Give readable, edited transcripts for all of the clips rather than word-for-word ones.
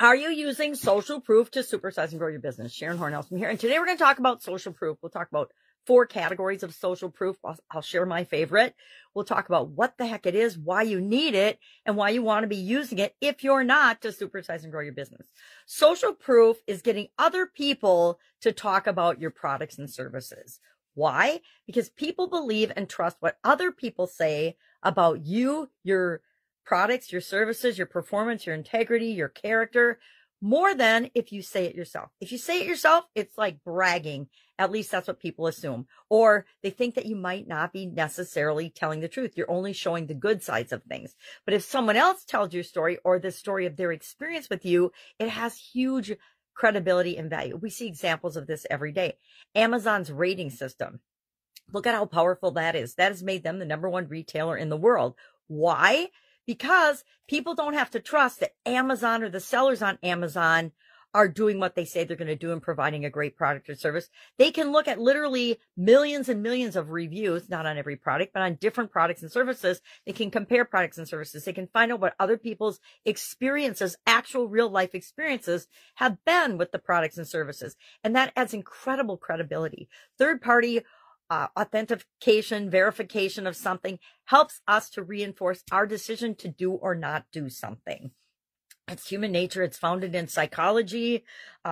Are you using social proof to supersize and grow your business? Sharon Horne-Ellstrom here. And today we're going to talk about social proof. We'll talk about 4 categories of social proof. I'll share my favorite. We'll talk about what the heck it is, why you need it, and why you want to be using it if you're not to supersize and grow your business. Social proof is getting other people to talk about your products and services. Why? Because people believe and trust what other people say about you, your products, your services, your performance, your integrity, your character, more than if you say it yourself. If you say it yourself, it's like bragging. At least that's what people assume. Or they think that you might not be necessarily telling the truth. You're only showing the good sides of things. But if someone else tells your story or the story of their experience with you, it has huge credibility and value. We see examples of this every day. Amazon's rating system. Look at how powerful that is. That has made them the #1 retailer in the world. Why? Because people don't have to trust that Amazon or the sellers on Amazon are doing what they say they're going to do and providing a great product or service. They can look at literally millions and millions of reviews, not on every product, but on different products and services. They can compare products and services. They can find out what other people's experiences, actual real life experiences, have been with the products and services. And that adds incredible credibility. Third party authentication, verification of something helps us to reinforce our decision to do or not do something. It's human nature. It's founded in psychology.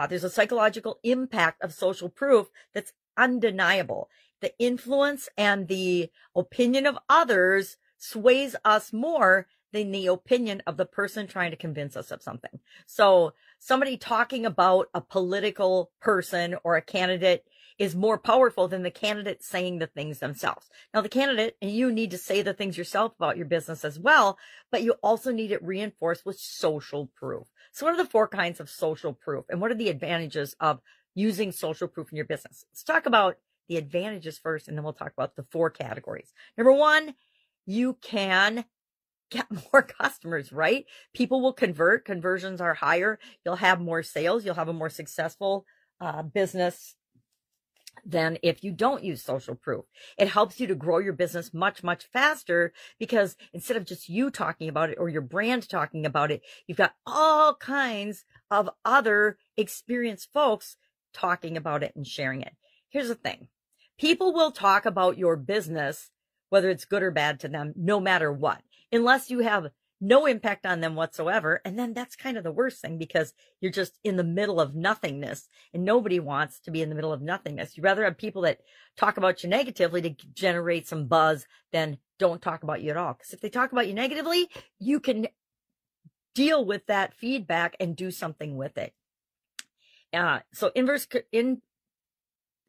There's a psychological impact of social proof that's undeniable. The influence and the opinion of others sways us more than the opinion of the person trying to convince us of something. So somebody talking about a political person or a candidate is more powerful than the candidate saying the things themselves. Now, the candidate and you need to say the things yourself about your business as well, but you also need it reinforced with social proof. So what are the 4 kinds of social proof, and what are the advantages of using social proof in your business? Let's talk about the advantages first, and then we'll talk about the 4 categories. Number 1, you can get more customers, right? People will convert. Conversions are higher. You'll have more sales. You'll have a more successful business than if you don't use social proof. It helps you to grow your business much, much faster because instead of just you talking about it or your brand talking about it, you've got all kinds of other experienced folks talking about it and sharing it. Here's the thing. People will talk about your business, whether it's good or bad to them, no matter what, unless you have no impact on them whatsoever. And then that's kind of the worst thing because you're just in the middle of nothingness, and nobody wants to be in the middle of nothingness. You'd rather have people that talk about you negatively to generate some buzz than don't talk about you at all. Because if they talk about you negatively, you can deal with that feedback and do something with it. So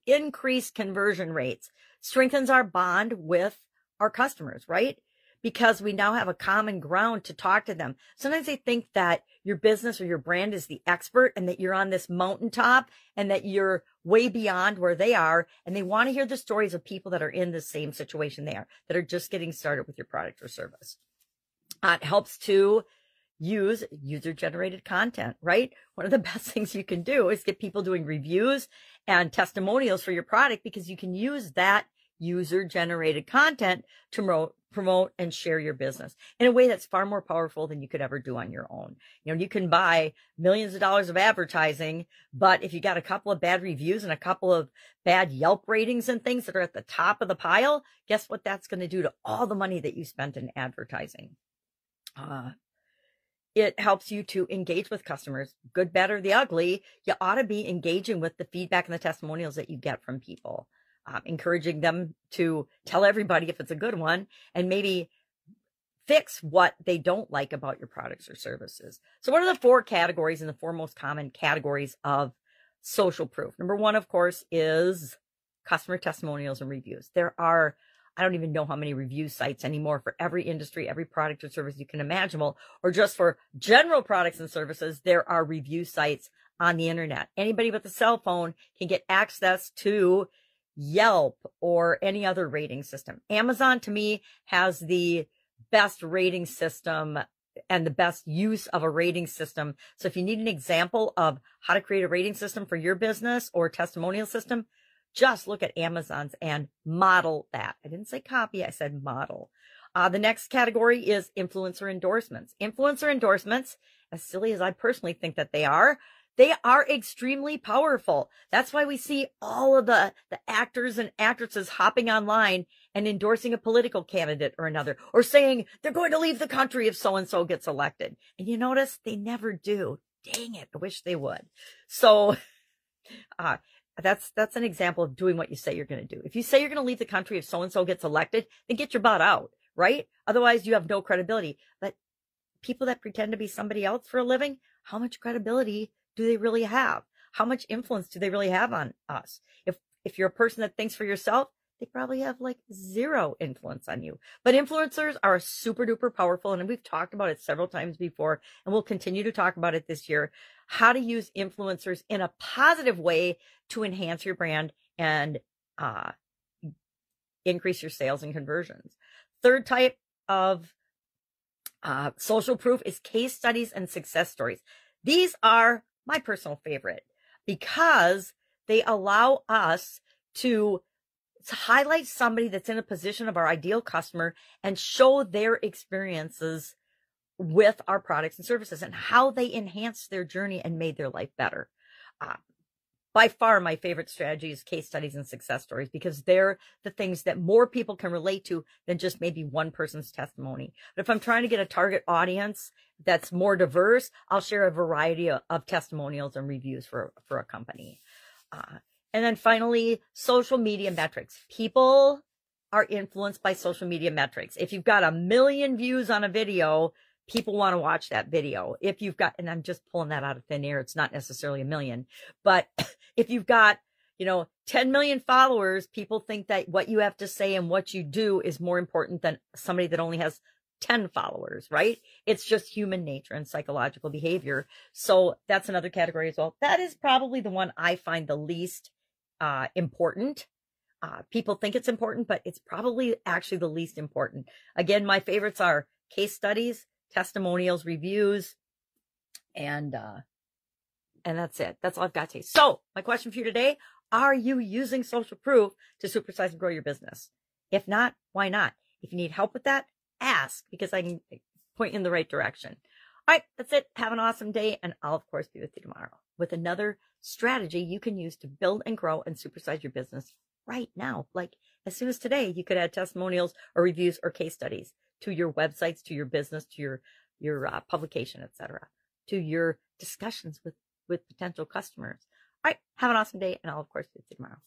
increased conversion rates strengthens our bond with our customers, right? Because we now have a common ground to talk to them. Sometimes they think that your business or your brand is the expert and that you're on this mountaintop and that you're way beyond where they are. And they want to hear the stories of people that are in the same situation they are, that are just getting started with your product or service. It helps to use user-generated content, right? One of the best things you can do is get people doing reviews and testimonials for your product because you can use that user-generated content to promote and share your business in a way that's far more powerful than you could ever do on your own. You know, you can buy millions of dollars of advertising, but if you got a couple of bad reviews and a couple of bad Yelp ratings and things that are at the top of the pile, guess what that's going to do to all the money that you spent in advertising? It helps you to engage with customers, good, bad, or the ugly. You ought to be engaging with the feedback and the testimonials that you get from people. Encouraging them to tell everybody if it's a good one and maybe fix what they don't like about your products or services. So what are the 4 categories and the 4 most common categories of social proof? Number 1, of course, is customer testimonials and reviews. There are, I don't even know how many review sites anymore for every industry, every product or service you can imagine, or just for general products and services. There are review sites on the internet. Anybody with a cell phone can get access to Yelp or any other rating system. Amazon, to me, has the best rating system and the best use of a rating system. So if you need an example of how to create a rating system for your business or testimonial system, just look at Amazon's and model that. I didn't say copy, I said model. The next category is influencer endorsements. Influencer endorsements, as silly as I personally think that they are extremely powerful. That's why we see all of the actors and actresses hopping online and endorsing a political candidate or another, or saying they're going to leave the country if so-and-so gets elected. And you notice they never do. Dang it. I wish they would. So, that's an example of doing what you say you're going to do. If you say you're going to leave the country if so-and-so gets elected, then get your butt out, right? Otherwise you have no credibility. But people that pretend to be somebody else for a living, how much credibility do they really have? How much influence do they really have on us? If you're a person that thinks for yourself, they probably have like zero influence on you. But influencers are super duper powerful. And we've talked about it several times before, and we'll continue to talk about it this year, how to use influencers in a positive way to enhance your brand and increase your sales and conversions. Third type of social proof is case studies and success stories. These are my personal favorite because they allow us to highlight somebody that's in a position of our ideal customer and show their experiences with our products and services and how they enhanced their journey and made their life better. By far, my favorite strategy is case studies and success stories because they're the things that more people can relate to than just maybe one person's testimony. But if I'm trying to get a target audience that's more diverse, I'll share a variety of testimonials and reviews for a company. And then finally, social media metrics. People are influenced by social media metrics. If you've got 1 million views on a video, people want to watch that video. If you've got, and I'm just pulling that out of thin air, it's not necessarily 1 million, but if you've got, 10 million followers, people think that what you have to say and what you do is more important than somebody that only has 10 followers, right? It's just human nature and psychological behavior. So that's another category as well. That is probably the one I find the least important. People think it's important, but it's probably actually the least important. Again, my favorites are case studies, testimonials, reviews, and that's it. That's all I've got to say. So my question for you today, are you using social proof to supersize and grow your business? If not, why not? If you need help with that, ask, because I can point you in the right direction. All right, that's it. Have an awesome day, and I'll, of course, be with you tomorrow with another strategy you can use to build and grow and supersize your business right now. Like as soon as today, you could add testimonials or reviews or case studies to your websites, to your business, to your publication, etc., to your discussions with potential customers. All right, have an awesome day, and I'll, of course, see you tomorrow.